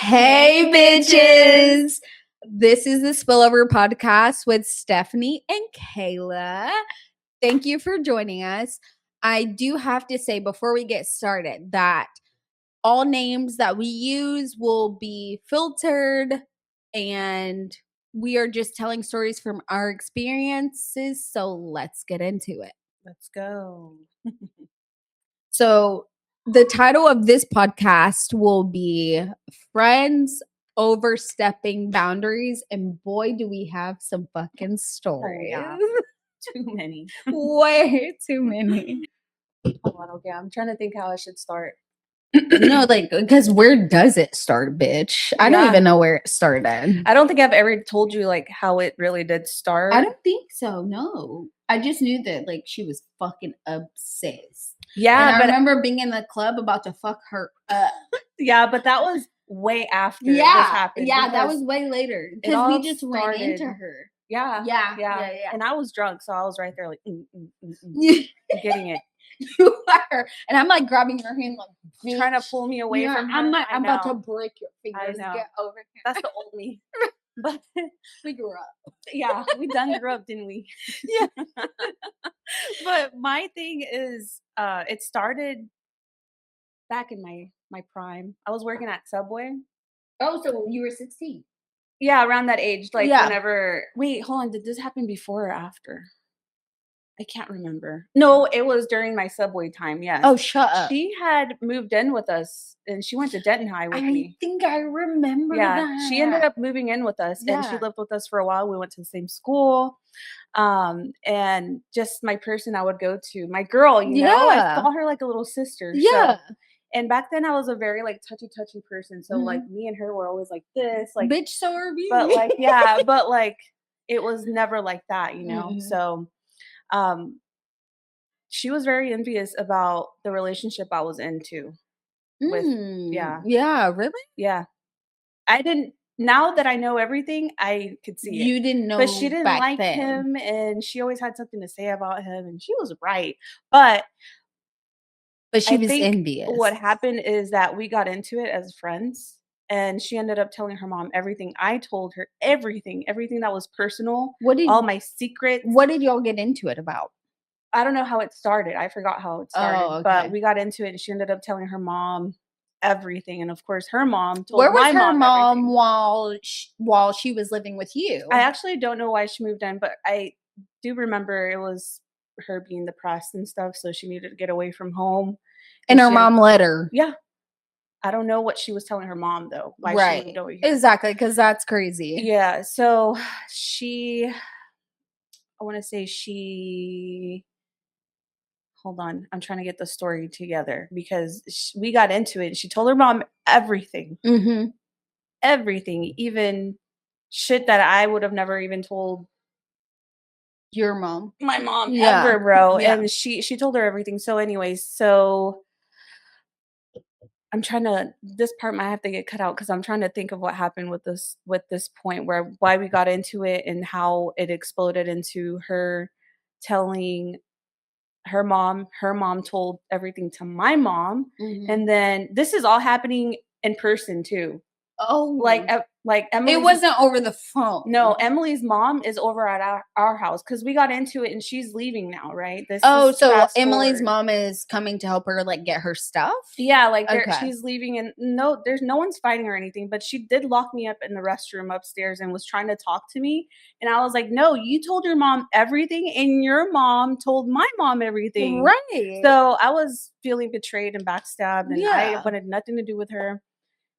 Hey, bitches. This is the Spillover podcast with Stephanie and Kayla. Thank you for joining us. I do have to say before we get started that all names that we use will be filtered and we are just telling stories from our experiences. So let's get into it. Let's go. So the title of this podcast will be Friends Overstepping Boundaries. And boy, do we have some fucking stories. yeah. Too many. Way too many. Hold on, okay. I'm trying to think how I should start. No, like, because where does it start, bitch? I don't even know where it started. I don't think I've ever told you like how it really did start. I don't think so. No. I just knew that like she was fucking obsessed. Yeah, and I remember being in the club about to fuck her up. Yeah, but that was way after this happened. Yeah, that was way later. Because we just ran into her. Yeah. And I was drunk, so I was right there like getting it. You are. And I'm like grabbing your hand like bitch. Trying to pull me away from her. I'm about to break your fingers. I know. Get over here. That's the old me. But we grew up. Yeah, we done grew up, didn't we? Yeah. But my thing is, it started back in my prime. I was working at Subway. Oh, so you were 16? Yeah, around that age. Like whenever. Wait, hold on. Did this happen before or after? I can't remember. No, it was during my Subway time. Yes. Oh, shut up. She had moved in with us, and she went to Denton High with me. I think I remember that. She ended up moving in with us, and she lived with us for a while. We went to the same school, and just my person I would go to, my girl. You know, I saw her like a little sister. Yeah. So, and back then, I was a very like touchy person. So like me and her were always like this, like bitch. So are we. But like but like it was never like that, you know. So. She was very envious about the relationship I was into. Yeah, really? Yeah. I didn't. Now that I know everything, I could see it. You didn't know, but she didn't like him, and she always had something to say about him, and she was right. But she was envious. What happened is that we got into it as friends. And she ended up telling her mom everything. I told her everything that was personal. All my secrets. What did y'all get into it about? I don't know how it started. I forgot how it started. But we got into it, and she ended up telling her mom everything. And of course, her mom told my mom. Where was her mom while she was living with you? I actually don't know why she moved in, but I do remember it was her being depressed and stuff. So she needed to get away from home. And her mom let her. Yeah. I don't know what she was telling her mom, though. Why she moved over here. Exactly, because that's crazy. Yeah, so hold on, I'm trying to get the story together because we got into it. And she told her mom everything. Everything, even shit that I would have never even told your mom. My mom ever, bro. Yeah. And she told her everything. So anyways, I'm trying to, this part might have to get cut out because I'm trying to think of what happened with this point why we got into it and how it exploded into her telling her mom. Her mom told everything to my mom. And then this is all happening in person too. Oh, like Emily's, it wasn't over the phone. No, Emily's mom is over at our house because we got into it and she's leaving now, right? So Emily's mom is coming to help her like get her stuff. Yeah, like she's leaving, and there's no one's fighting or anything. But she did lock me up in the restroom upstairs and was trying to talk to me, and I was like, "No, you told your mom everything, and your mom told my mom everything." Right. So I was feeling betrayed and backstabbed, and I wanted nothing to do with her.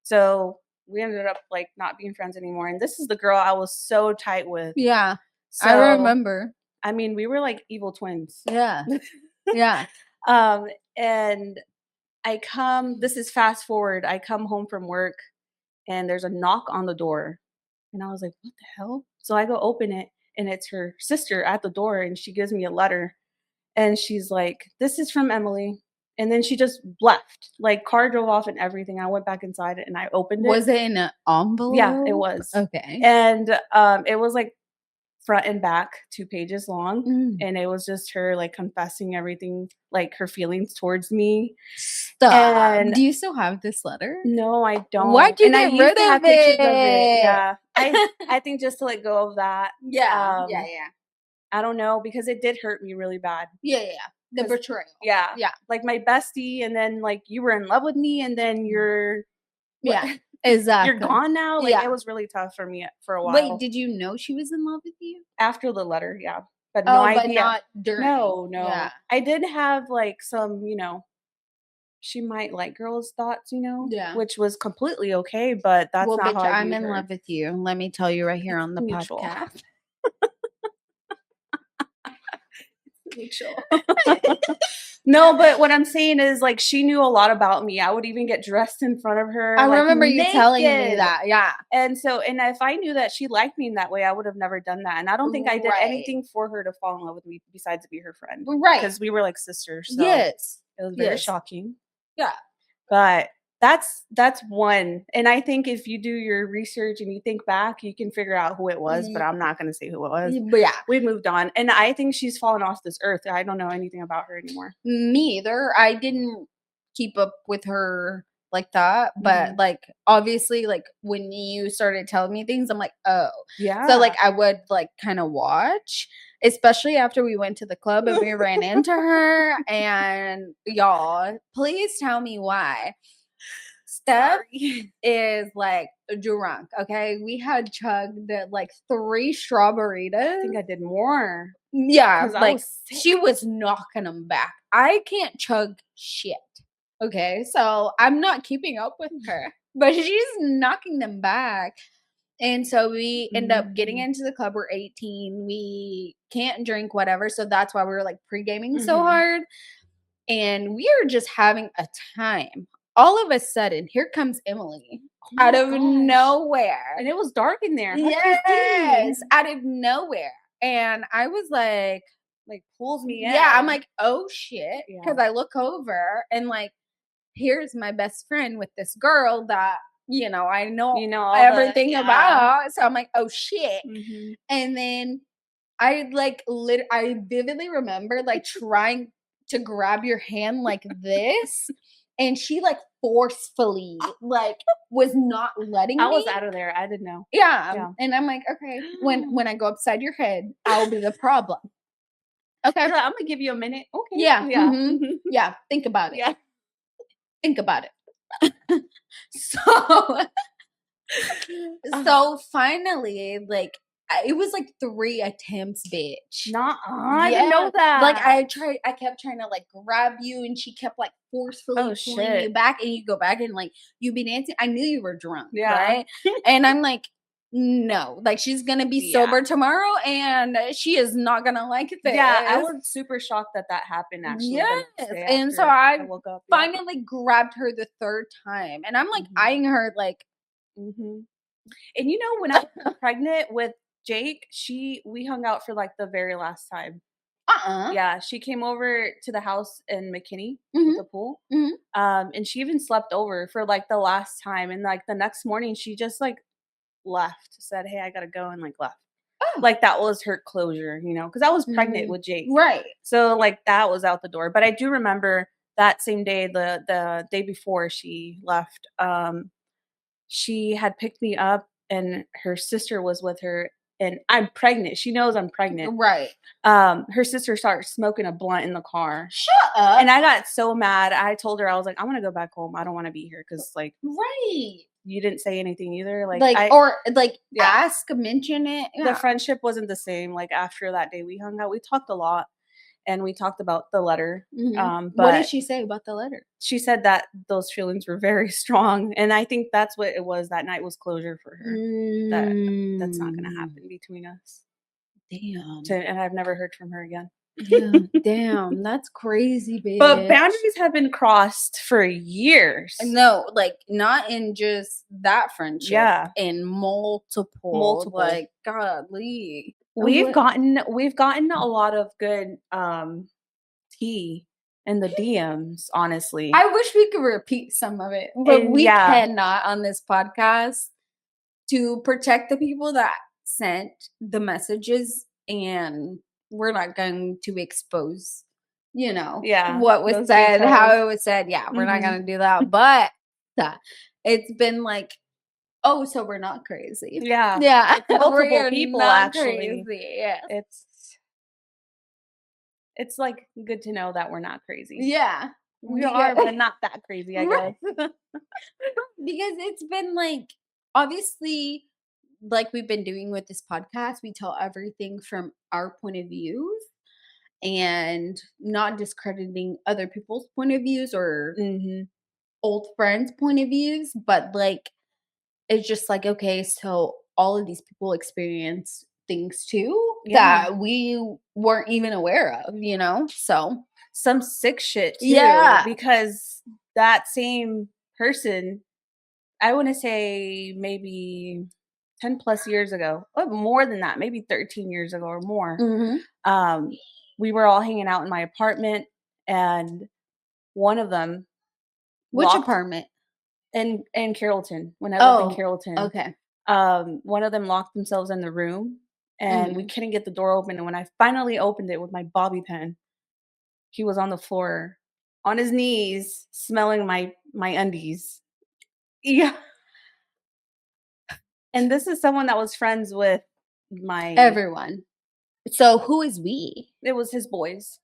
So we ended up like not being friends anymore. And this is the girl I was so tight with. Yeah. So, I remember. I mean, we were like evil twins. Yeah. Yeah. And this is fast forward. I come home from work and there's a knock on the door. And I was like, what the hell? So I go open it and it's her sister at the door. And she gives me a letter. And she's like, this is from Emily. And then she just left. Like, car drove off and everything. I went back inside it and I opened it. Was it in an envelope? Yeah, it was. Okay. And it was like front and back, 2 pages long. Mm. And it was just her like confessing everything, like her feelings towards me. Stop. And do you still have this letter? No, I don't. Why'd you and I get used rid to have of pictures of it. it? Yeah. I think just to let go of that. Yeah. I don't know, because it did hurt me really bad. The 'Cause- betrayal. Yeah. Yeah. Like my bestie, and then like you were in love with me, and then you're Yeah. Exactly. you're gone now. Like Yeah. it was really tough for me for a while. Wait, did you know she was in love with you? After the letter, yeah. But no but idea. not during. No. Yeah. I did have like some, she might like girls' thoughts, Yeah. which was completely okay, but that's Well, not bitch, how I I'm viewed in her. love with you. Let me tell you right here on the Mutual. podcast. Mutual. No, but what I'm saying is, like, she knew a lot about me. I would even get dressed in front of her. I like, remember you telling me naked. that. Yeah. And if I knew that she liked me in that way, I would have never done that. And I don't think I did Right. anything for her to fall in love with me besides be her friend. Right. Because we were like sisters. So Yes. it was very Yes. shocking. Yeah. But that's one. And I think if you do your research and you think back, you can figure out who it was, but I'm not going to say who it was. But yeah. We moved on. And I think she's fallen off this earth. I don't know anything about her anymore. Me either. I didn't keep up with her like that. But Mhm. like, obviously, like when you started telling me things, I'm like, oh. Yeah. So like I would like kind of watch, especially after we went to the club and we ran into her. And y'all, please tell me why. Steph is like drunk. Okay, we had chugged like 3 strawberries. I think I did more. Yeah, 'Cause I like was sick. she was knocking them back. I can't chug shit. Okay, so I'm not keeping up with her, but she's knocking them back. And so we end up getting into the club. We're 18. We can't drink, whatever. So that's why we were like pre-gaming so hard. And we are just having a time. All of a sudden, here comes Emily Oh out my of gosh. nowhere. And it was dark in there. How'd you Yes, see? out of nowhere. And I was like pulls me in. yeah, I'm like, oh shit. Yeah. Because I look over and like, here's my best friend with this girl that, I know all everything yeah. about. So I'm like, oh shit. Mhm. And then I like I vividly remember like trying to grab your hand like this. And she like forcefully like was not letting me. I was out of there. I didn't know. Yeah. And I'm like, okay, when I go upside your head, I'll be the problem. Okay. I'm gonna give you a minute. Okay. Yeah. Yeah. Mhm. Yeah. Think about it. Yeah. Think about it. So finally, like it was like 3 attempts, bitch. I didn't know that. Like I kept trying to like grab you, and she kept like forcefully pulling you back, and you go back and like you be dancing. I knew you were drunk, right? And I'm like, no, like she's gonna be sober tomorrow, and she is not gonna like this. Yeah, I was super shocked that happened. Actually, yes, and so I woke up. Finally grabbed her the 3rd time, and I'm like eyeing her like. And when I was pregnant with Jake, we hung out for like the very last time. Yeah, she came over to the house in McKinney with the pool. And she even slept over for like the last time. And like the next morning, she just like left, said, "Hey, I gotta go," and like left. Like that was her closure, because I was pregnant with Jake, right? So like that was out the door. But I do remember that same day, the day before she left, she had picked me up, and her sister was with her. And I'm pregnant. She knows I'm pregnant. Right. Her sister started smoking a blunt in the car. Shut up. And I got so mad. I told her, I was like, I want to go back home. I don't want to be here. Because, like, right. You didn't say anything either. Ask, mention it. Yeah. The friendship wasn't the same. Like, after that day we hung out, we talked a lot. And we talked about the letter. But what did she say about the letter? She said that those feelings were very strong. And I think that's what it was. That night was closure for her. That's not going to happen between us. Damn. And I've never heard from her again. Yeah, damn. That's crazy, bitch. But boundaries have been crossed for years. No, like not in just that friendship. Yeah. In multiple. Like, godly. We've gotten a lot of good tea in the DMs, honestly. I wish we could repeat some of it, but we cannot on this podcast to protect the people that sent the messages, and we're not going to expose, what was those said, how details. it was said. Yeah, we're not Mhm. going to do that. But it's been like, oh, so we're not crazy. Yeah. Yeah, It's multiple we are people, not actually. crazy. Yeah. It's, like, good to know that we're not crazy. Yeah. We are, but not that crazy, I Right. guess. Because it's been like, obviously, like we've been doing with this podcast, we tell everything from our point of views and not discrediting other people's point of views or Mhm. old friends' point of views, but like it's just like, okay, so all of these people experience things too Yeah. that we weren't even aware of, So Some sick shit too, yeah. because that same person, I wanna say maybe 10 plus years ago, or more than that, maybe 13 years ago or more, Hmm. um, we were all hanging out in my apartment, and one of them Which locked apartment? in Carrollton, when I lived in Oh, Carrollton, okay. one of them locked themselves in the room, and we Hmm. couldn't get the door open, and when I finally opened it with my bobby pin, he was on the floor, on his knees, smelling my undies. Yeah, and this is someone that was friends with my Everyone. So who is we? it was his boys,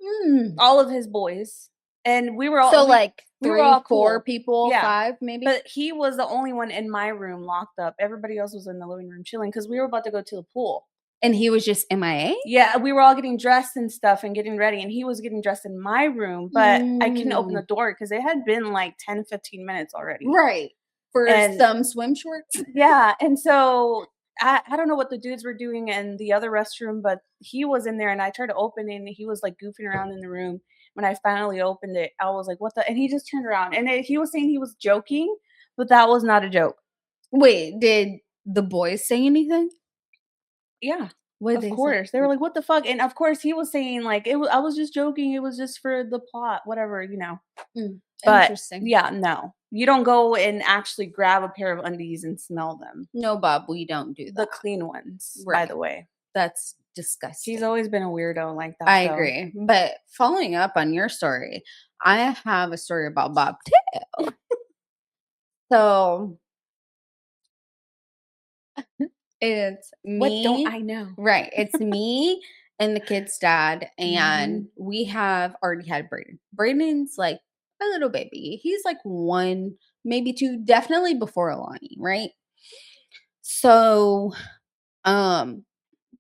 Mm. all of his boys, and So like we were all 3, 4 cool. people, Yeah, 5 maybe? but he was the only one in my room locked up. Everybody else was in the living room chilling because we were about to go to the pool. And he was just MIA? Yeah, we were all getting dressed and stuff and getting ready, and he was getting dressed in my room, but I couldn't open the Mm. door because it had been like 10, 15 minutes already. Right. For And some swim shorts? yeah, and so I don't know what the dudes were doing in the other restroom, but he was in there, and I tried to open it, and he was like goofing around in the room. When I finally opened it, I was like, "What the?" And he just turned around, and he was saying he was joking, but that was not a joke. Wait, did the boys say anything? Yeah, What did of they say? course. They were like, "What the fuck?" And of course, he was saying like, I was just joking. It was just for the plot, whatever, you know." Mm, But interesting. yeah, no, you don't go and actually grab a pair of undies and smell them. No, Bob, we don't do The that. clean ones, by Right. the way. That's He's disgusting. always been a weirdo like that, I though. agree. But following up on your story, I have a story about Bob too. So it's What don't me, I know? right? It's me and the kid's dad, and Mhm. we have already had Brayden. Brayden's like a little baby. He's like 1, maybe 2, definitely before Alani, right? So, um,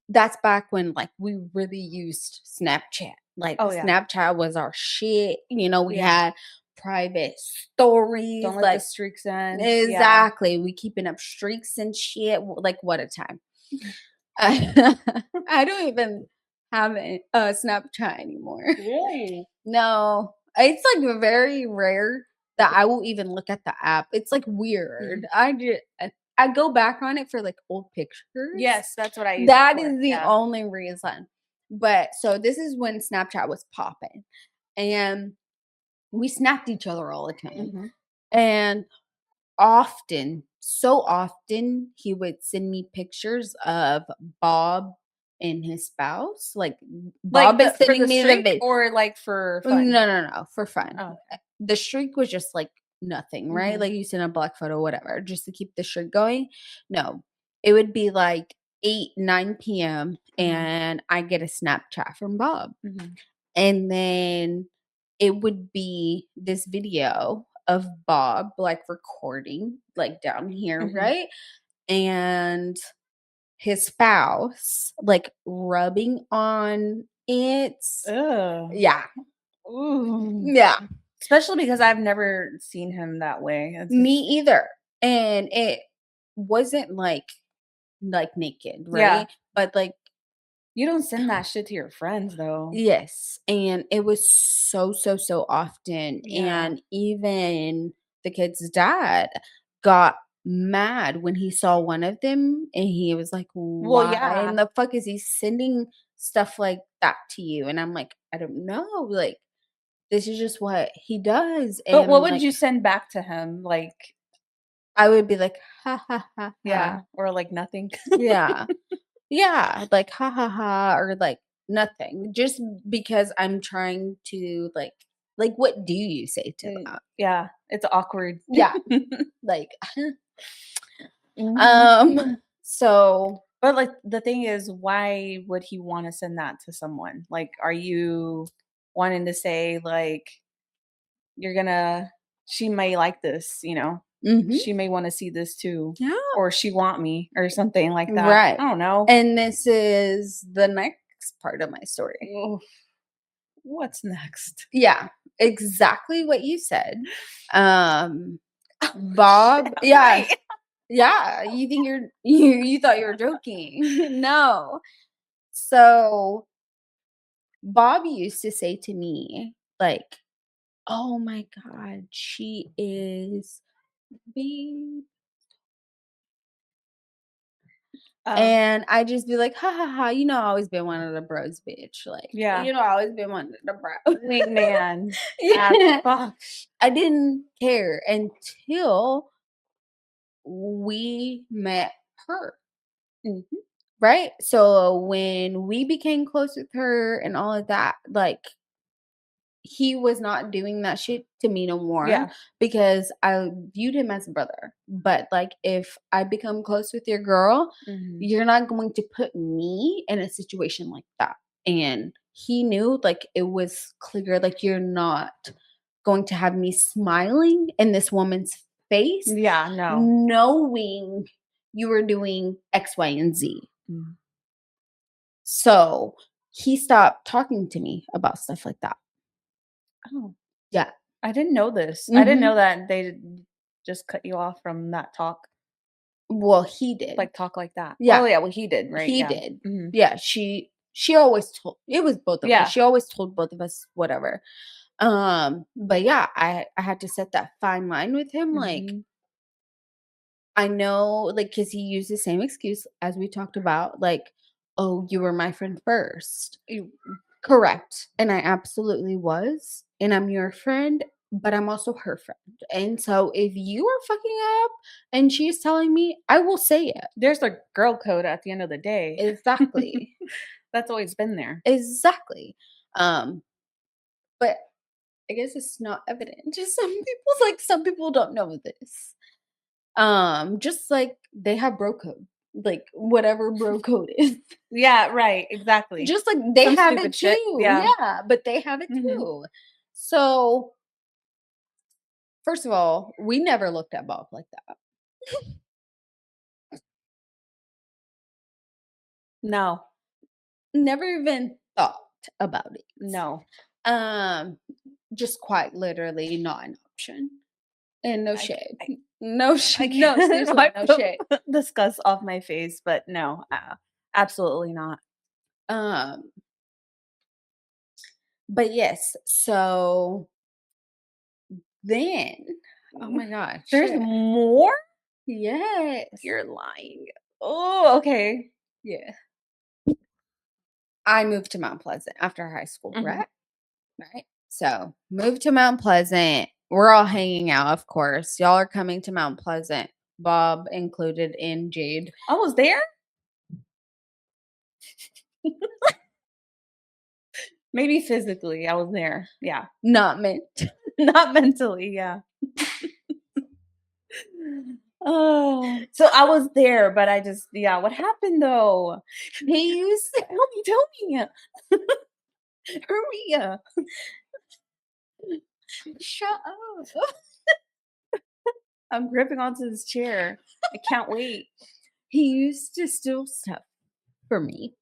that's back when like we really used Snapchat. Like Oh, yeah. Snapchat was our shit. We Yeah. had private stories, Don't let the like streaks in. Yeah. exactly. We keeping up streaks and shit. Like what a time. I don't even have a Snapchat anymore. Really? No, it's like very rare that I will even look at the app. It's like weird. Mhm. I go back on it for like old pictures. Yes, that's what I use it That for. is the Yeah. only reason. But so this is when Snapchat was popping, and we snapped each other all the time. Mhm. And often, so often, he would send me pictures of Bob and his spouse. Like Like Bob is for sending the me the streak video. or like for fun? No, for fun. Oh. The streak was just like nothing, right? Mhm. Like you send a black photo, whatever, just to keep the streak going. No, it would be like 8, 9 p.m. Mhm. and I get a Snapchat from Bob. Mhm. And then it would be this video of Bob like recording, like down here, Mhm. right? And his spouse like rubbing on it. Ugh. Yeah. Ooh. Yeah. Especially because I've never seen him that way. It's Me just either. And it wasn't like naked, yeah. right? But like You don't send that shit to your friends, though. yes, and it was so, so, so often, Yeah. and even the kid's dad got mad when he saw one of them, and he was like, Well, "Why in yeah. the fuck is he sending stuff like that to you?" And I'm like, "I don't know, like, this is just what he does," But what and, would like, you send back to him? Like I would be like, ha ha ha Yeah, ha. or like nothing. Yeah. Yeah, like ha ha ha or like nothing. Just because I'm trying to like what do you say to that? Yeah, it's awkward. Yeah. Like Mhm. so But, like, the thing is, why would he wanna send that to someone? Like, are you wanting to say, like, you're gonna she may like this, you know? mhm. She may wanna see this too, Yeah. or she want me or something like that. Right. I don't know. And this is the next part of my story. Oof, what's next? Yeah, exactly what you said. Oh, Bob, shit, I'm yeah, right. yeah. You think you thought you were joking? No. So Bob used to say to me, like, "Oh my God, she is being," Oh, and I just be like, "Ha ha ha!" You know, I always been one of the bros, bitch. Like, yeah. you know, I always been one of the bros. Wingman. As Yeah. fuck. I didn't care until we met her. Mhm. Right? So when we became close with her and all of that, like he was not doing that shit to me no more Yeah. because I viewed him as a brother. But like if I become close with your girl, Mhm. you're not going to put me in a situation like that. And he knew like it was clear like you're not going to have me smiling in this woman's face Yeah, no. knowing you were doing X, Y, and Z. Mm. So, he stopped talking to me about stuff like that. Oh. Yeah. I didn't know this. I didn't know Mhm. that they just cut you off from that talk, Well, he did. like, talk like that. Yeah, Well, yeah, well, he did, right? he Yeah. did. Mhm. Yeah, she always told it was both of us. Yeah. She always told both of us whatever. But yeah, I had to set that fine line with him, like, Mhm. I know, like, cause he used the same excuse as we talked about, like, "Oh, you were my friend first." You Correct, and I absolutely was, and I'm your friend, but I'm also her friend, and so if you are fucking up and she's telling me, I will say it. there's a girl code at the end of the day. Exactly, That's always been there. exactly, um, but I guess it's not evident to some people, like, some people don't know this, just like they have bro code, like, whatever bro code is. Yeah, right, exactly. Just like they Some have it stupid shit. too, Yeah. yeah, but they have it Mhm. too. So, first of all, we never looked at Bob like that. No. Never even thought about it. No. Um, just quite literally not an option. And no I ca shade. No I no, can't seriously, wipe no the shade. disgust off my face, but no, absolutely not. Um, but yes, so then oh my gosh, There's shit. more? Yes. You're lying. Oh, okay. Yeah. I moved to Mount Pleasant after high school, Mhm. right? Right. So moved to Mount Pleasant. We're all hanging out, of course. Y'all are coming to Mount Pleasant, Bob included in Jade. I was there? Maybe physically, I was there. Yeah. Not meant. Not mentally, yeah. Oh, so I was there, but I just yeah, what happened though? He used to Tell me. Hurry up. shut up. I'm gripping onto this chair. I can't wait. He used to steal stuff for me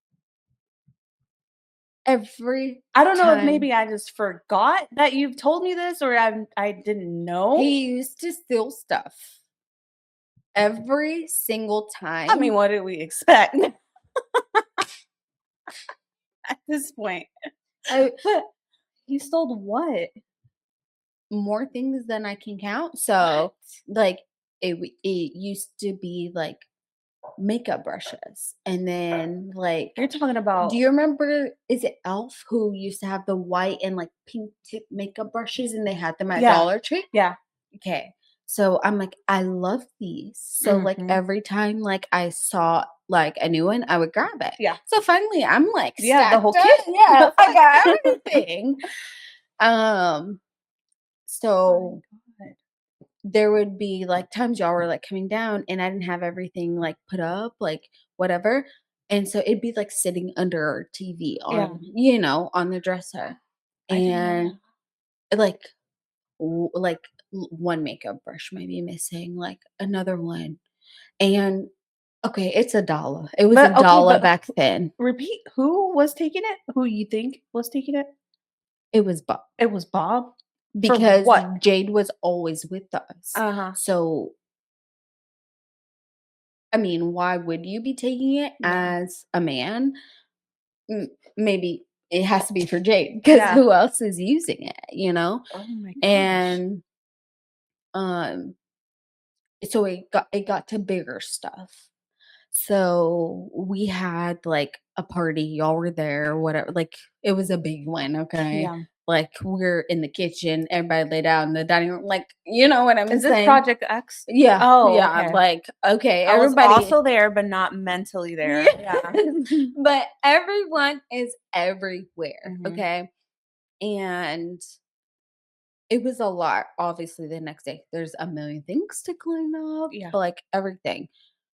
every I don't know if time. maybe I just forgot that you've told me this or I didn't know. He used to steal stuff every single I time. mean, what did we expect at this point? I But he stole what? more things than I can count. What? So, like, it used to be like makeup brushes, and then like, You're talking do about you remember? Is it Elf who used to have the white and like pink tip makeup brushes, and they had them at yeah, Dollar Tree? yeah. Okay, So I'm like, I love these. So like Mhm. every time like I saw like a new one, I would grab it. Yeah. So finally I'm like Yeah, the whole stacked kit. up. Yeah, The I got fuck? everything. Oh So my God. there would be like times y'all were like coming down and I didn't have everything like put up, like whatever. And so it'd be like sitting under our TV Yeah. on, on the dresser. I didn't know And that. like one makeup brush might be missing, like another one. And okay, it's $1. It was But okay, $1 but back then. repeat, who was taking it? Who you think was taking it? It was Bob It was Bob? For because what? Jade was always with us. Uh-huh. So I mean, why would you be taking it Yeah. as a man? Maybe it has to be for Jade because Yeah. who else is using it, Oh my gosh. And um, so it got to bigger stuff. So we had like a party, y'all were there, whatever. Like it was a big one, okay? Yeah. Like we're in the kitchen, everybody laid out in the dining room, like you know what I'm Is this saying? Project X? Yeah, Oh, yeah. okay. Like okay, I was everybody. also there, but not mentally there. Yeah. But everyone is everywhere, Mhm. okay? And it was a lot. Obviously, the next day, there's a million things to clean up, Yeah. like everything.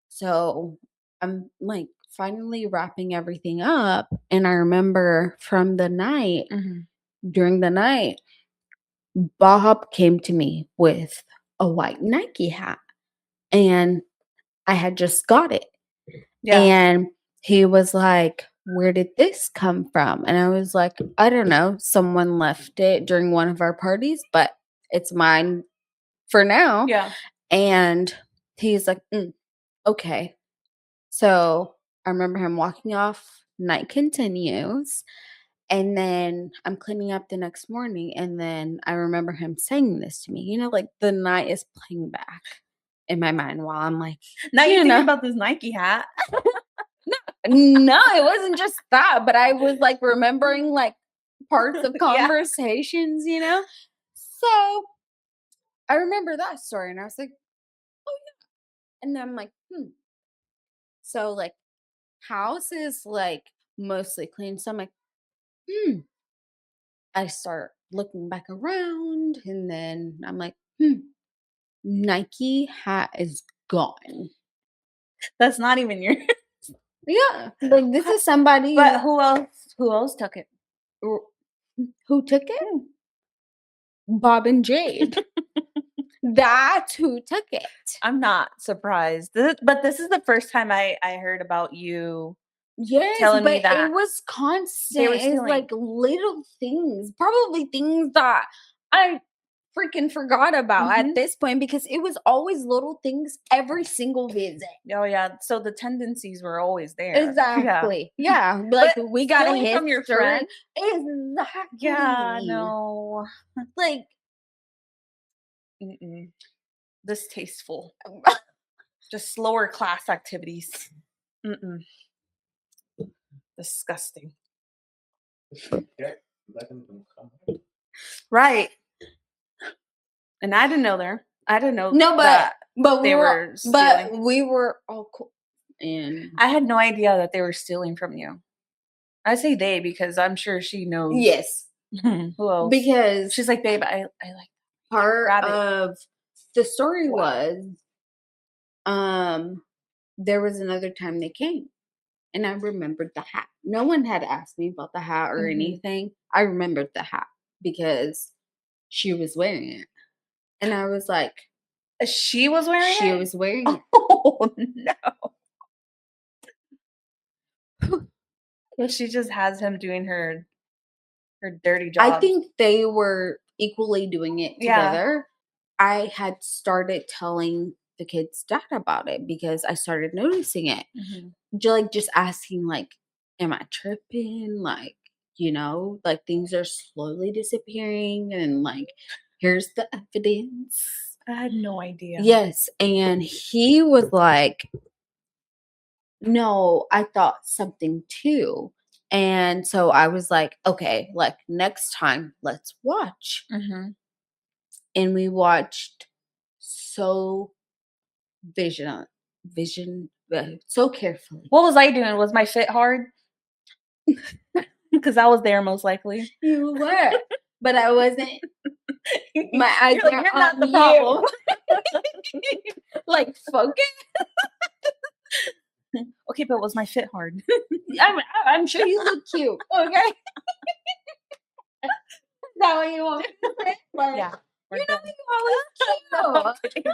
So I'm like finally wrapping everything up. And I remember from the night, Mhm. during the night, Bob came to me with a white Nike hat. And I had just got it. Yeah. And he was like, "Where did this come from?" And I was like, "I don't know. Someone left it during one of our parties, but it's mine for now." Yeah. And he's like, okay. So I remember him walking off, night continues. And then I'm cleaning up the next morning. And then I remember him saying this to me, like the night is playing back in my mind while I'm like, Now you you think know, about this Nike hat. no, it wasn't just that, but I was like remembering like parts of Yeah. conversations. So I remember that story and I was like, oh yeah. And then I'm like, So like house is like mostly clean. So I'm like, hmm. I start looking back around and then I'm like, Nike hat is gone. That's not even your Yeah. Like this is somebody But who else took it? who took it? Hmm. Bob and Jade. That's who took it. I'm not surprised. But this is the first time I heard about you Yes, telling me but that it was they constant. were It's stealing. like little things, probably things that I freaking forgot about at Mhm. this point because it was always little things every single visit. Oh yeah. So the tendencies were always there. Yeah. Exactly. Yeah. Like we got a stealing hit from your friend. friend? Exactly. Yeah, no. Like Mm-mm. Distasteful. Just slower class activities. Mm-mm. Disgusting. Right. And I didn't know there. I didn't know no, that but they were stealing. we were all cool. And I had no idea that they were stealing from you. I say they because I'm sure she knows. yes, Who else? because She's like, babe, I like part grab it. of the story was there was another time they came and I remembered the hat. No one had asked me about the hat or anything. I remembered the hat because she was wearing it. And I was like, She was wearing it? she was wearing it. Oh no. Well, she just has him doing her dirty job. I think they were equally doing it together. I had started telling the kids' dad about it because I started noticing it. Just asking, like, am I tripping? Like, like things are slowly disappearing and like here's the evidence. I had no idea. Yes. And he was like, no, I thought something too. And so I was like, okay, like next time, let's watch. And we watched so so carefully. What was I doing? Was my fit hard? Because I was there most likely. You were, but I wasn't. My eyes You're like, were you're not on the you. problem. Like, focus. Okay, but was my fit hard? I'm sure you look cute. Okay. Is that what you want me to say? Like, Yeah. you know you always cute.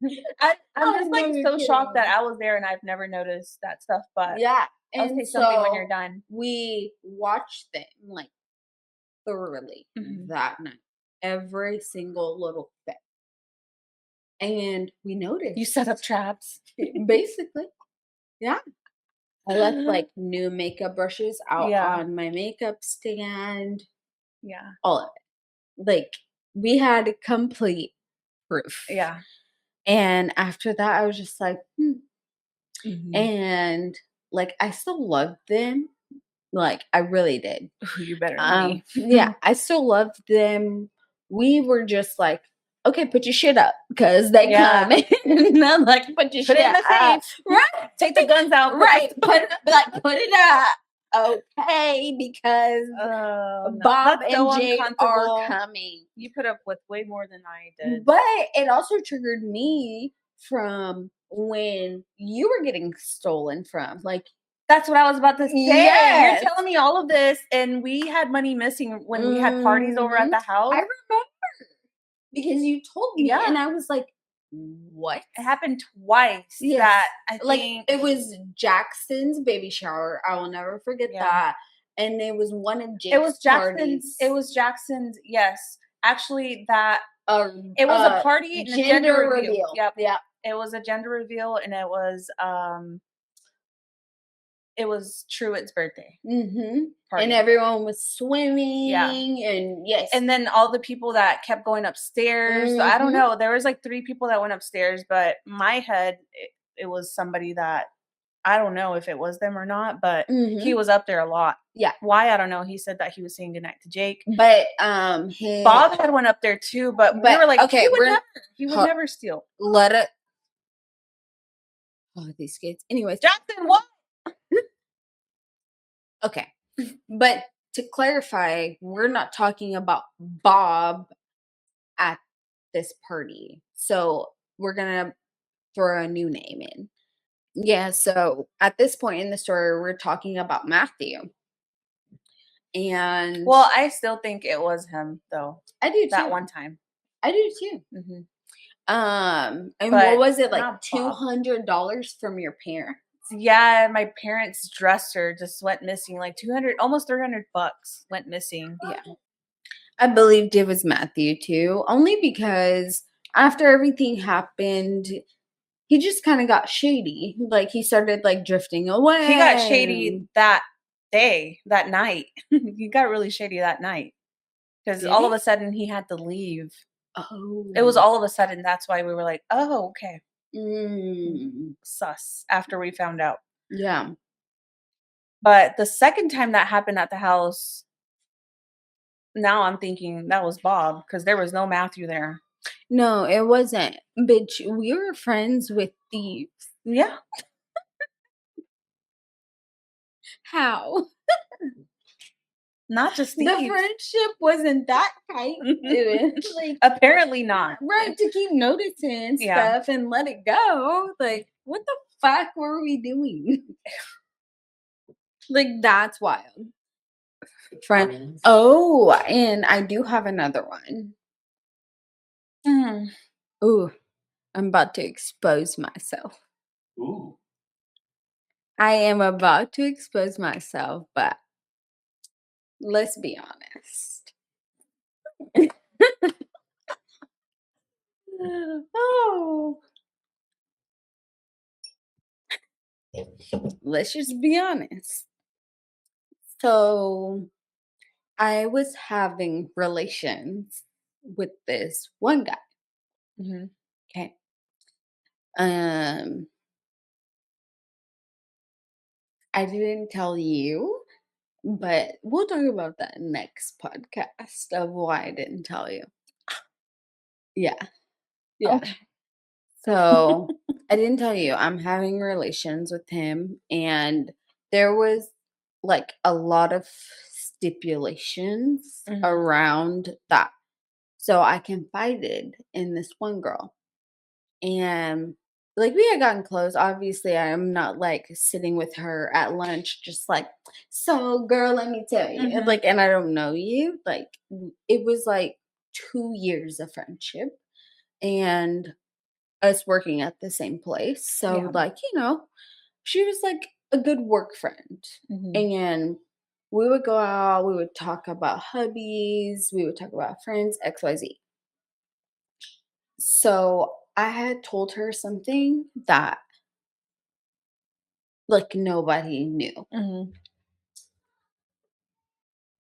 I'm just I like know you're so shocked that kidding. I was there and I've never noticed that stuff. But Yeah. I'll And say something when so you're done. we watched them like thoroughly that night. Every single little thing. And we noticed. You set up traps. Basically. Yeah. I left like new makeup brushes out Yeah. on my makeup stand. Yeah. All of it. Like we had complete proof. Yeah. And after that, I was just like, Mhm. and like I still loved them. Like I really did. You better than me. Yeah, I still loved them. We were just like, okay, put your shit up because they come. And I'm like, put your Put shit it in the up. safe. Right. Take the guns out. Right. Put it up. Okay, because No. Bob That's and so Jade are uncomfortable. coming. You put up with way more than I did. But it also triggered me from when you were getting stolen from. Like, that's what I was about to say. Yes. You're telling me all of this, and we had money missing when we had parties over at the house. I remember because you told me, Yeah. and I was like, "What?" It happened twice. Yes. That I Like think it was Jackson's baby shower. I will never forget that. And it was one of Jake's it was Jackson's. parties. It was Jackson's. Yes, actually, that it it was a party and a gender reveal. Yep. Yeah. It was a gender reveal, and it was Truett's birthday. Party. And everyone was swimming. And yes. And then all the people that kept going upstairs. So I don't know. There was like 3 people that went upstairs, but my head, it was somebody that I don't know if it was them or not, but he was up there a lot. Yeah. Why? I don't know. He said that he was saying goodnight to Jake. But Bob had went up there too, but we were like, okay, he would never steal. Let it. Oh, these kids. Anyways. Jackson, what? Okay. But to clarify, we're not talking about Bob at this party. So we're going to throw a new name in. Yeah. So at this point in the story, we're talking about Matthew. And well, I still think it was him though. I do too. That one time. I do too. And but what was it, like $200 from your parents? Yeah, my parents' dresser just went missing. Like 200, almost $300 went missing. Yeah, I believed it was Matthew too, only because after everything happened, he just kind of got shady. Like he started like drifting away. He got shady that day, that night. He got really shady that night because all of a sudden he had to leave. Oh, it was all of a sudden. That's why we were like, oh, okay. Sus after we found out. Yeah. But the second time that happened at the house, now I'm thinking that was Bob because there was no Matthew there. No, it wasn't. Bitch, we were friends with thieves. Yeah. How? Not just thieves. The friendship wasn't that tight. Like, apparently not. Right, to keep noticing stuff and let it go. Like, what the fuck were we doing? Like, that's wild. Friend. Oh, and I do have another one. Ooh, I'm about to expose myself. Ooh. I am about to expose myself, but let's be honest. Oh. Let's just be honest. So I was having relations with this one guy. Okay. I didn't tell you, but we'll talk about that next podcast of why I didn't tell you. Yeah. Yeah. Okay. So I didn't tell you, I'm having relations with him, and there was like a lot of stipulations Mhm. around that. So I confided in this one girl, and like we had gotten close. Obviously, I am not like sitting with her at lunch, just like, so girl, let me tell you. And, Mhm. like, and I don't know you. Like, it was like 2 years of friendship and us working at the same place. So, Yeah. like, she was like a good work friend. Mhm. And we would go out, we would talk about hubbies, we would talk about friends, XYZ. So I had told her something that like nobody knew. Mhm.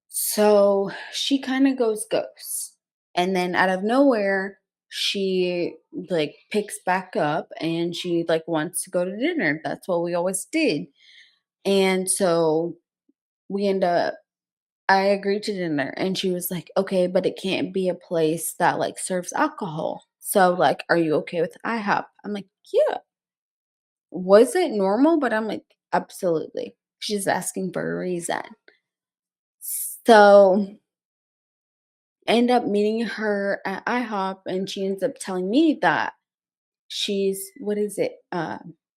So she kind of goes ghost. And then out of nowhere, she like picks back up and she like wants to go to dinner. That's what we always did. And so we end up I agreed to dinner and she was like, "Okay, but it can't be a place that like serves alcohol. So like, are you okay with IHOP?" I'm like, "Yeah." Was it normal? But I'm like, "Absolutely." She's asking for a reason. So end up meeting her at IHOP and she ends up telling me that she's what is it?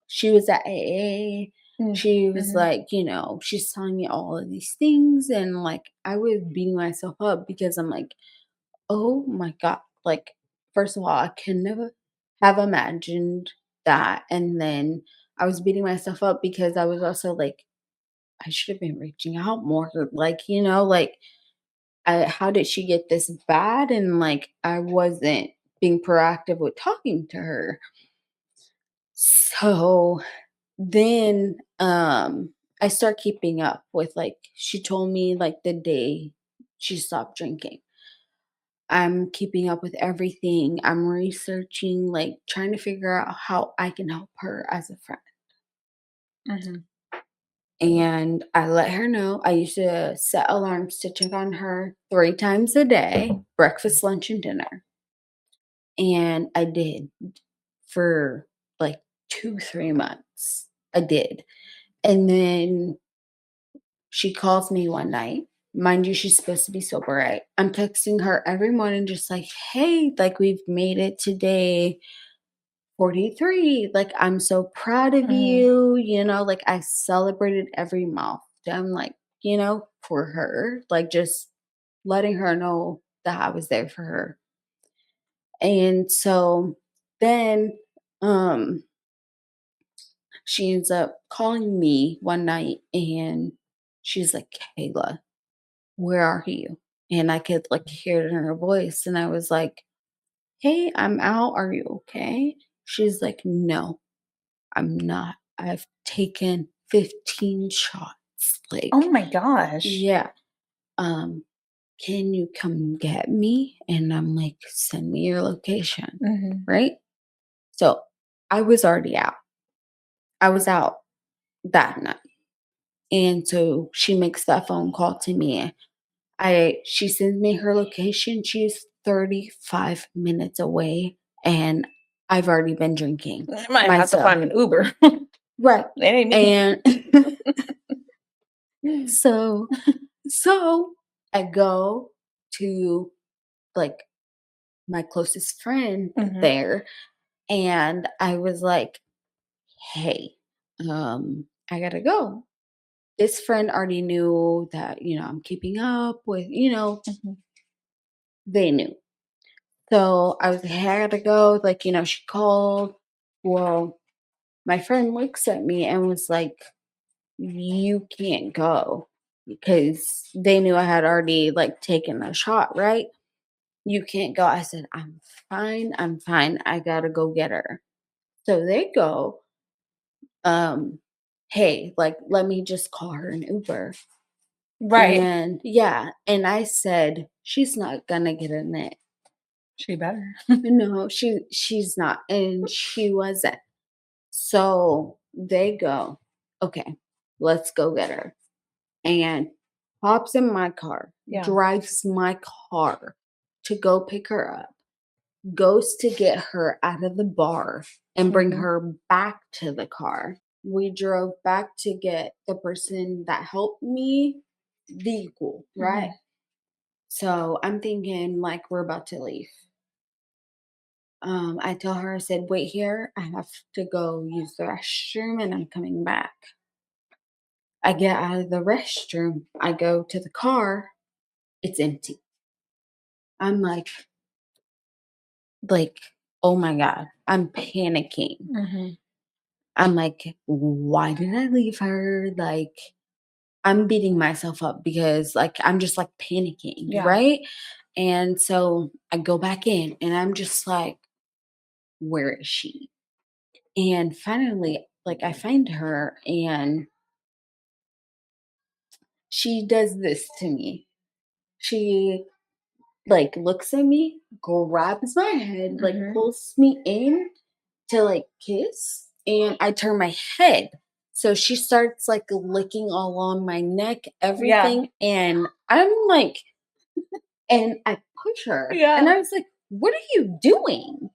She was at AA. Mm. She was Mhm. like, she's telling me all of these things and like I was beating myself up because I'm like, oh my God. Like, first of all, I can never have imagined that. And then I was beating myself up because I was also like, I should have been reaching out more. Like, like how did she get this bad? And like, I wasn't being proactive with talking to her. So then I start keeping up with like, she told me like the day she stopped drinking. I'm keeping up with everything. I'm researching, like trying to figure out how I can help her as a friend. Mhm. And I let her know I used to set alarms to check on her 3 times a day, breakfast, lunch, and dinner. And I did for like 2, 3 months. I did. And then she calls me one night. Mind you, she's supposed to be sober, right? I'm texting her every morning, just like, hey, like we've made it today 43. Like, I'm so proud of Mhm. you. Like I celebrated every milestone, like, for her, like just letting her know that I was there for her. And so then she ends up calling me one night and she's like, Kayla, where are you? And I could like hear it in her voice. And I was like, hey, I'm out. Are you okay? She's like, no, I'm not. I've taken 15 shots. Oh Like, my gosh. yeah. Um, can you come get me? And I'm like, send me your location. Mhm. Right. So I was already out. I was out that night. And so she makes that phone call to me. She sends me her location. She's 35 minutes away and I've already been drinking I might have to myself. find an Uber. Right. It ain't me. And so so I go to like my closest friend Mhm. there and I was like, "Hey, I got to go." This friend already knew that, I'm keeping up with, Mhm. they knew. So I was like, "Hey, I gotta go." Like, she called. Well, my friend looks at me and was like, "You can't go," because they knew I had already like taken a shot, right? "You can't go." I said, "I'm fine. I'm fine. I gotta go get her." So they go, um, "Hey, like, let me just call her an Uber." Right. And yeah, and I said, "She's not gonna get in it." She better. No, she's not, and she wasn't. So they go, "Okay, let's go get her." And hops in my car, Yeah. drives my car to go pick her up. goes to get her out of the bar and bring Mhm. her back to the car. We drove back to get the person that helped me vehicle, right? Mhm. So I'm thinking like we're about to leave. I tell her, I said, wait here. I have to go use the restroom and I'm coming back. I get out of the restroom. I go to the car. It's empty. I'm like, oh my God, I'm panicking. Mhm. I'm like, why did I leave her? Like, I'm beating myself up because like I'm just like panicking, Yeah. right? And so I go back in and I'm just like, where is she? And finally, like I find her and she does this to me. She like looks at me, grabs my head, like Mhm. pulls me in to like kiss, and I turn my head. So she starts like licking all on my neck, everything, and I'm like, and I push her, and I was like, "What are you doing?"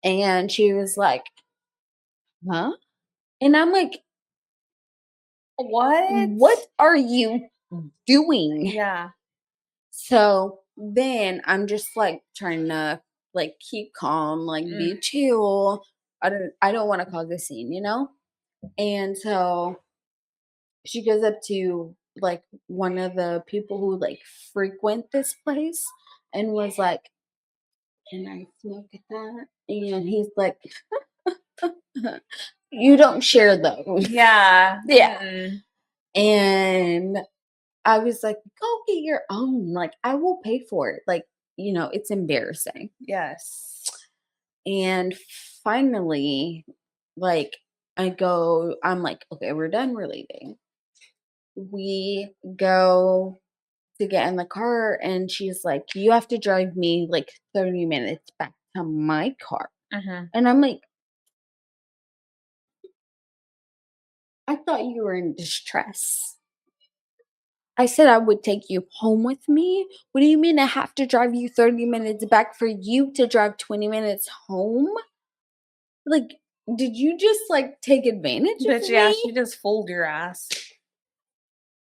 And she was like, "Huh?" And I'm like, "What are you doing?" Yeah. So then I'm just like trying to like keep calm, like be chill. I don't want to cause a scene, you know? And so she goes up to like one of the people who like frequent this place and was like, "Can I smoke at that?" And he's like, "You don't share those." Yeah. Yeah. Mm-mm. And I was like, "Go get your own. Like, I will pay for it." Like, it's embarrassing. Yes. And finally, like, I'm like, okay, we're done, we're leaving. We go to get in the car, and she's like, you have to drive me like 30 minutes back to my car. Mhm. And I'm like, I thought you were in distress. I said I would take you home with me. What do you mean I have to drive you 30 minutes back for you to drive 20 minutes home? Like, did you just like take advantage of Bitch, yeah, me? she just fooled your ass.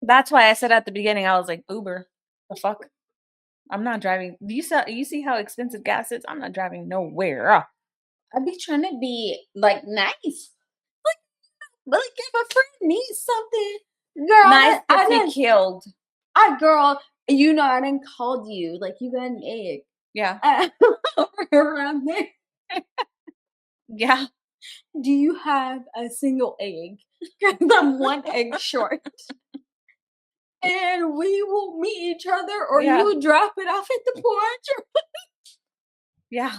That's why I said at the beginning, I was like, Uber. The fuck? I'm not driving. You see how expensive gas is? I'm not driving nowhere. I be trying to be like nice. Like if a friend needs something, girl, Nice I gets me didn't killed. girl, I didn't called you. Like you got an egg. Yeah. Around there. Yeah. Do you have a single egg? Because I'm one egg short. And we will meet each other, or Yeah. you drop it off at the porch. Yeah.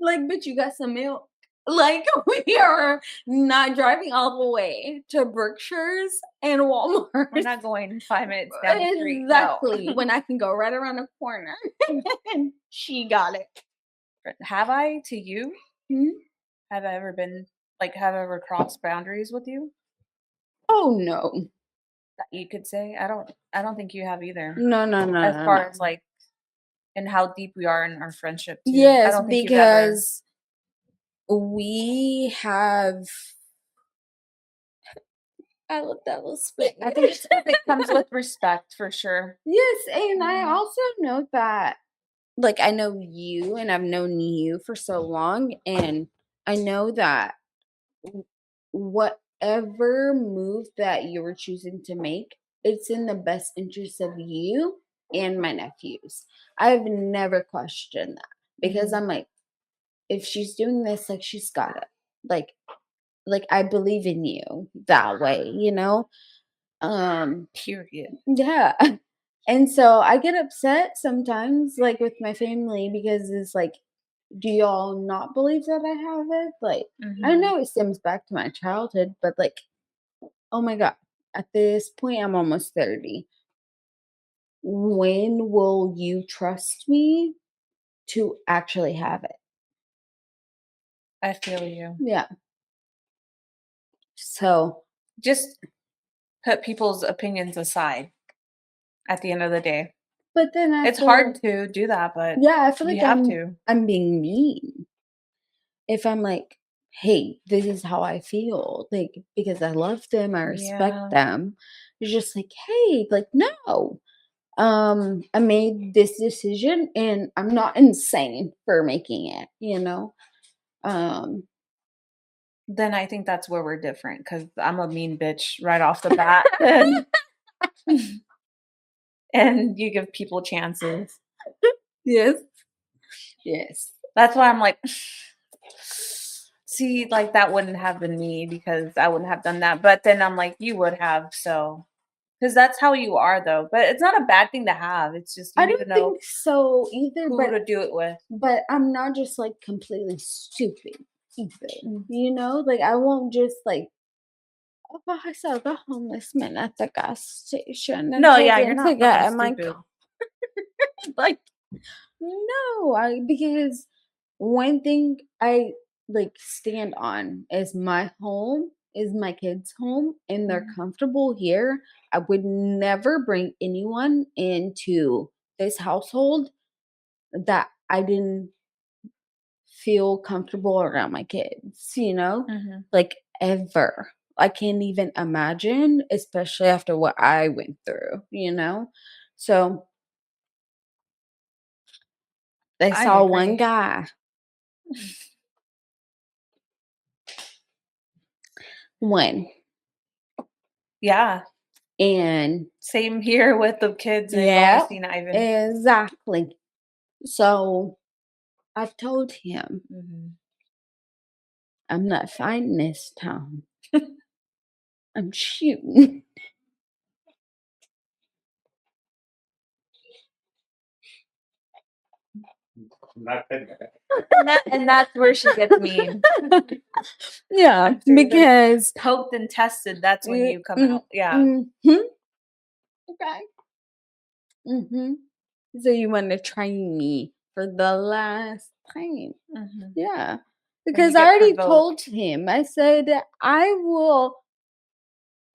Like, bitch, you got some milk. Like, we are not driving all the way to Berkshire's and Walmart. We're not going 5 minutes down the street. Exactly. No. When I can go right around the corner. And she got it. Have I to you? Hmm? Have I ever been have I ever crossed boundaries with you? Oh no. That you could say? I don't think you have either. No, no, no, As no, far no. as and how deep we are in our friendship too. I Yes, don't think you've ever. because we have I love that little spit. I think it comes with respect for sure. Yes, and I Mhm. also know that like I know you and I've known you for so long, and I know that whatever move that you're choosing to make, it's in the best interest of you and my nephews. I've never questioned that because Mhm. I'm like, if she's doing this, like she's got it. Like I believe in you that way. Period. Yeah. And so I get upset sometimes, like with my family, because it's like, do y'all not believe that I have it? Like, I Mhm. know it stems back to my childhood, but like, oh my God, at this point, I'm almost 30. When will you trust me to actually have it? I feel you. Yeah. So, Just put people's opinions aside at the end of the day. But then it's hard to do that, but yeah, I feel like you have to. I'm being mean if I'm like, hey, this is how I feel, like because I love them, I respect Yeah. them. It's just like, hey, like no. I made this decision and I'm not insane for making it, you know? Um, Then I think that's where we're different because I'm a mean bitch right off the bat, and you give people chances. yes. Yes. That's why I'm like, see, like that wouldn't have been me because I wouldn't have done that. But then I'm like, you would have, so because that's how you are, though. But it's not a bad thing to have. It's just you I need to don't know think so either, who to do it with. but I'm not just like completely stupid either. Mm. You know? Like I won't just like, oh, I saw the homeless man at the gas station and No, told yeah, him you're to not get fucking in my stupid. car. Like, no, because one thing I like stand on is my home, is my kids' home, and they're Mhm. comfortable here. I would never bring anyone into this household that I didn't feel comfortable around my kids, you know? Mhm. Like ever. I can't even imagine, especially after what I went through, you know? So I I saw one agree. guy, one, Yeah, and same here with the kids. I've only yeah, seen Ivan. exactly. So I've told him, Mhm. I'm not fighting this time. I'm shooting. And that's where she gets mean. Yeah, After you've been because poked and tested, that's when you come out. Yeah. mhm, okay. Mm-hmm. So you want to try me for the last time? Mhm. Yeah, When you because I get already told provoked. him. I said I will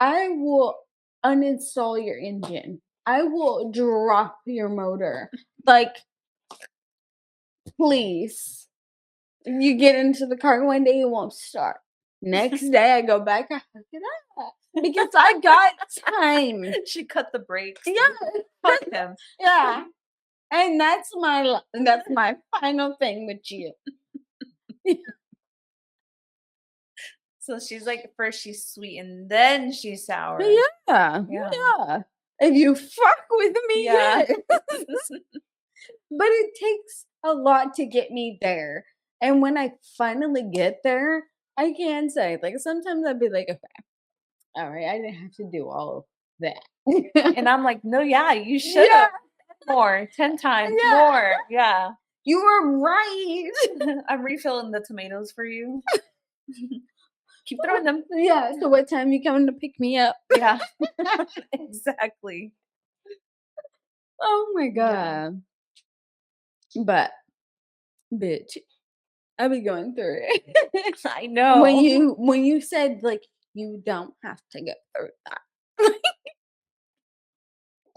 uninstall your engine. I will drop your motor. Like, please. You get into the car one day, it won't start. Next day, I go back, I hook it up because I got time. She cut the brakes. Yeah, Fuck him. yeah. And that's my final thing with you. So she's like, first she's sweet and then she's sour. Yeah, Yeah. yeah. If you fuck with me, Yeah. yes. But it takes a lot to get me there. And when I finally get there, I can say, like, sometimes I'd be like, okay, all right, I didn't have to do all of that. And I'm like, no, yeah, you should Yeah, have. More, 10 times yeah. more. Yeah. You were right. I'm refilling the tomatoes for you. Keep throwing them. Yeah, so what time you coming to pick me up? Yeah. Exactly. Oh my Yeah. god. But bitch, I be going through it. I know. When you said like you don't have to go through that.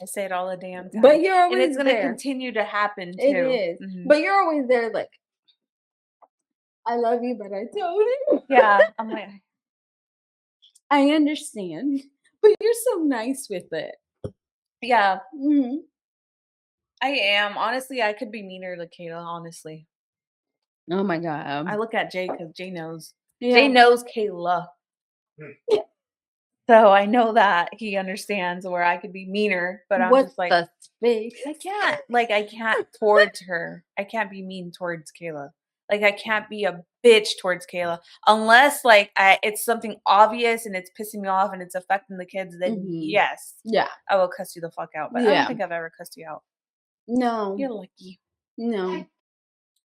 I say it all the damn time. But you're And it's always gonna there. continue to happen It too. is. Mhm. But you're always there like I love you, but I told you. Yeah. I'm like, I understand. But you're so nice with it. yeah, Mhm. I am. Honestly, I could be meaner to Kayla, honestly. Oh my god. I look at Jay because Jay knows. Jay Yeah. knows Kayla. So I know that he understands where I could be meaner, but I'm What just like, the space? I can't towards her. I can't be mean towards Kayla. Like I can't be a bitch towards Kayla unless like it's something obvious and it's pissing me off and it's affecting the kids. Then Mhm. yes, Yeah. I will cuss you the fuck out. But I don't Yeah. think I've ever cussed you out. No. You're lucky. No.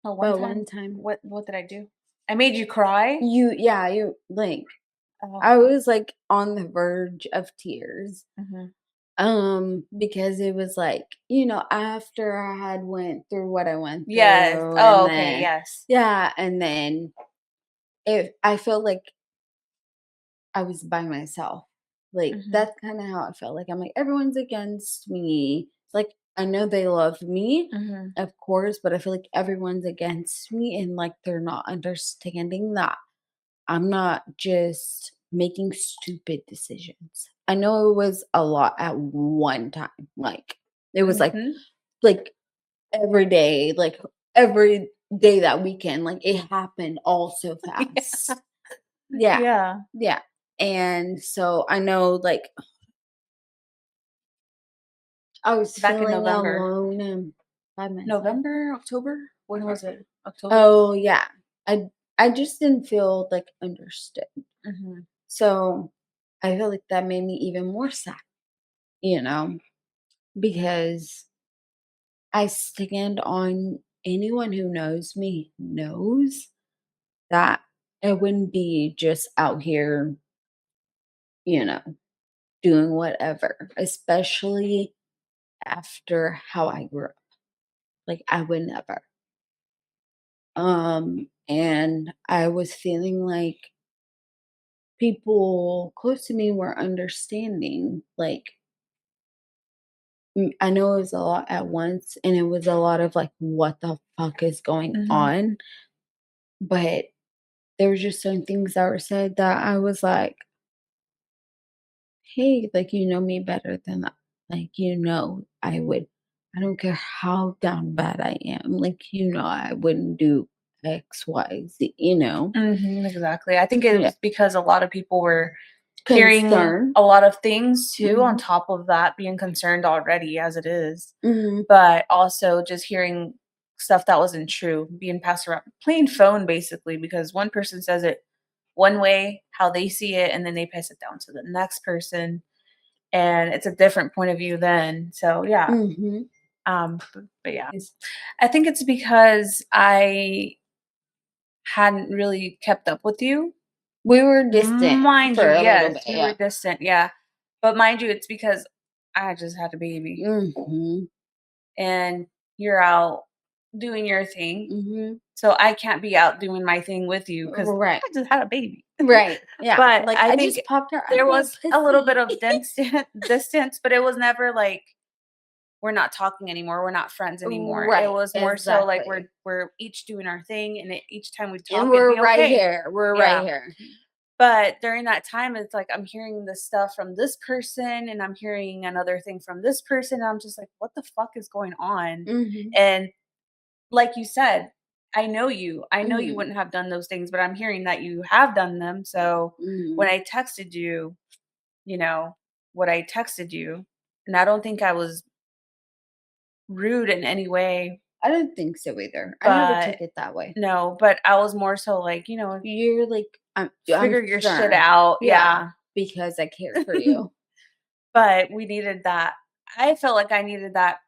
Oh, But time. one time What did I do? I made you cry. you like Oh. I was like on the verge of tears. Mhm. Because it was like, after I had went through what I went Yes. through Oh, and okay. then Yes. yeah, and then I felt like I was by myself. Like Mhm. that's kind of how I felt. Like I'm like everyone's against me. Like I know they love me, Mhm. of course, but I feel like everyone's against me and like they're not understanding that I'm not just making stupid decisions. I know it was a lot at one time. Like it was Mhm. like every day that weekend, like it happened all so fast. Yeah. Yeah. Yeah. And so I know like I was Back in feeling November. alone and by myself. November, October? When was it? October? Oh yeah. I just didn't feel like understood. Mhm. So I feel like that made me even more sad, you know, because I stand on anyone who knows me knows that I wouldn't be just out here, you know, doing whatever, especially after how I grew up. Like I would never. And I was feeling like people close to me were understanding. Like I know it was a lot at once and it was a lot of like what the fuck is going Mhm. on, but there was just certain things that were said that I was like, hey, like you know me better than that. Like I don't care how down bad I am. Like I wouldn't do X, Y, Z, Mhm, exactly. I think it Yeah. was because a lot of people were hearing Concern. a lot of things too, on Mhm. top of that being concerned already as it is, Mhm. but also just hearing stuff that wasn't true being passed around, playing phone basically, because one person says it one way, how they see it, and then they pass it down to the next person, and it's a different point of view then. So yeah, Mhm. but yeah, I think it's because I hadn't really kept up with you. We were distant Mind you, for a little yes, bit, we were yeah. distant, yeah. But mind you, it's because I just had a baby Mhm. and you're out doing your thing. Mhm. So I can't be out doing my thing with you because Right. I just had a baby. Right. Yeah. But Like I I think just popped her there out of was a little bit pussy. of distance, but it was never like we're not talking anymore. We're not friends anymore. It Right. was more so like Exactly. we're each doing our thing, and each time we And talk, it'd we're be right okay. here. We're right Yeah. here. But during that time, it's like I'm hearing this stuff from this person and I'm hearing another thing from this person. And I'm just like, what the fuck is going on? Mhm. And like you said, I know you. I know you Mhm. wouldn't have done those things, but I'm hearing that you have done them. So when Mhm. I texted you, you know, what I texted you, and I don't think I was rude in any way, I don't think so either. I never but took it that way. no, but I was more so like, You're like, I'm figure your shit sure. out. Yeah, Yeah. because I care for you. But we needed that. I felt like I needed that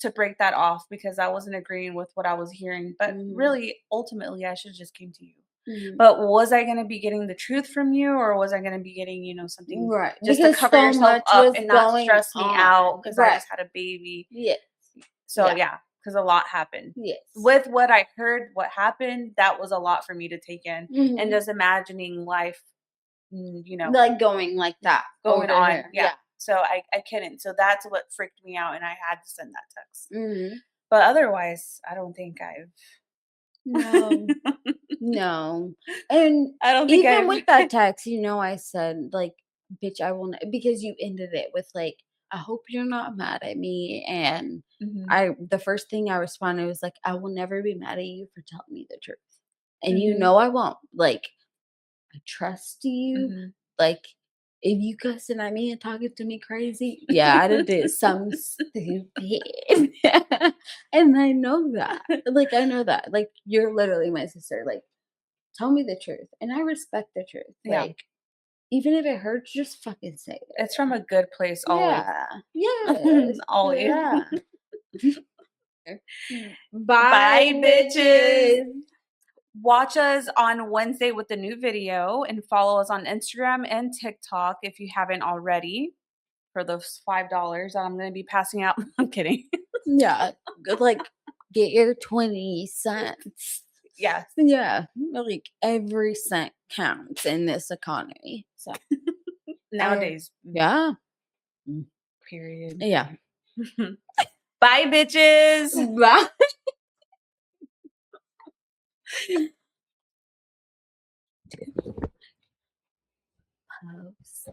to break that off because I wasn't agreeing with what I was hearing, but Mhm. really, ultimately, I should just came to you. Mhm. But was I gonna be getting the truth from you, or was I gonna be getting, something Right. just to Because cover so yourself much up was and not going stress me out on. because I Right. just had a baby? Yes. So Yeah. yeah, because a lot happened. Yes. With what I heard, what happened, that was a lot for me to take in. And Mhm. just imagining life, mm, you know, Like going like that going over on. here. Yeah. Yeah. So I couldn't. So that's what freaked me out and I had to send that text. Mhm. But otherwise, I don't think I've No. No. And I don't think even I've with that text, I said, like, bitch, I will not, because you ended it with, like, I hope you're not mad at me. And Mhm. the first thing I responded was, like, I will never be mad at you for telling me the truth. And Mhm. I won't. Like, I trust you. Mhm. Like, if you cussing at me and talking to me crazy, yeah, I done did something stupid. And I know that. Like, I know that. Like, you're literally my sister. Like, tell me the truth. And I respect the truth. Yeah. Like, even if it hurts, just fucking say It's it. from a good place always. Yeah. Yes. Always. Yeah. Bye, Bye, bitches. bitches. Watch us on Wednesday with the new video and follow us on Instagram and TikTok if you haven't already for those $5 that I'm going to be passing out. I'm kidding. Yeah. Good. Like, get your 20 cents. Yes. Yeah. Like, every cent counts in this economy. So, Nowadays. yeah. Mm, Period. yeah. Bye, bitches. Bye. Puffs.